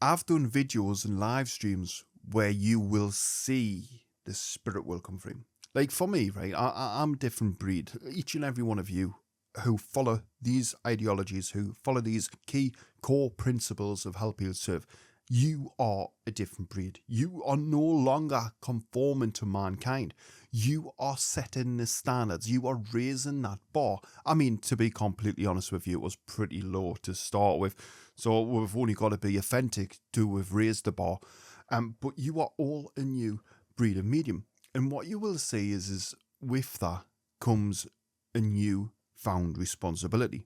I've done videos and live streams where you will see the spirit will come through. Like for me, right, I'm a different breed. Each and every one of you who follow these ideologies, who follow these key core principles of help, heal, serve, you are a different breed. You are no longer conforming to mankind. You are setting the standards. You are raising that bar. I mean, to be completely honest with you, it was pretty low to start with. So we've only got to be authentic to have raised the bar. But you are all a new breed of medium. And what you will see is with that comes a new found responsibility.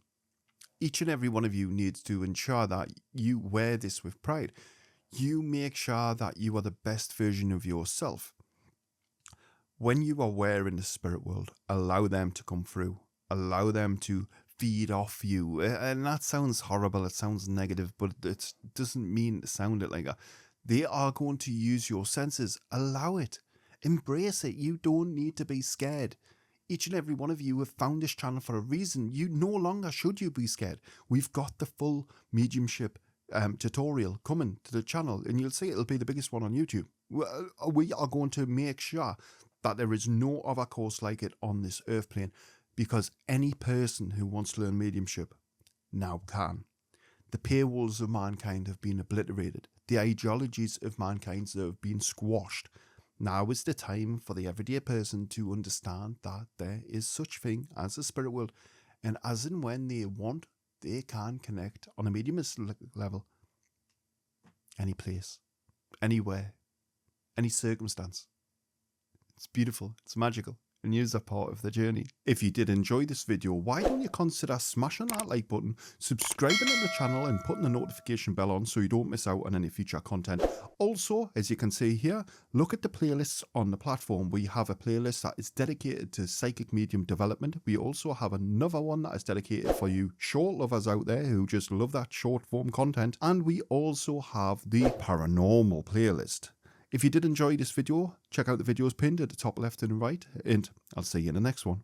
Each and every one of you needs to ensure that you wear this with pride. You make sure that you are the best version of yourself. When you are wearing the spirit world, allow them to come through. Allow them to feed off you. And that sounds horrible. It sounds negative, but it doesn't mean to sound it like that. They are going to use your senses. Allow it. Embrace it. You don't need to be scared. Each and every one of you have found this channel for a reason. You no longer should you be scared. We've got the full mediumship tutorial coming to the channel, and you'll see it'll be the biggest one on YouTube. We are going to make sure that there is no other course like it on this earth plane, because any person who wants to learn mediumship now can. The paywalls of mankind have been obliterated. The ideologies of mankind have been squashed. Now is the time for the everyday person to understand that there is such thing as a spirit world, and as and when they want, they can connect on a mediumist level. Any place, anywhere, any circumstance. It's beautiful, it's magical, and you're a part of the journey. If you did enjoy this video, why don't you consider smashing that like button, subscribing to the channel, and putting the notification bell on so you don't miss out on any future content. Also, as you can see here, look at the playlists on the platform. We have a playlist that is dedicated to psychic medium development. We also have another one that is dedicated for you short lovers out there who just love that short form content. And we also have the paranormal playlist. If you did enjoy this video, check out the videos pinned at the top left and right, and I'll see you in the next one.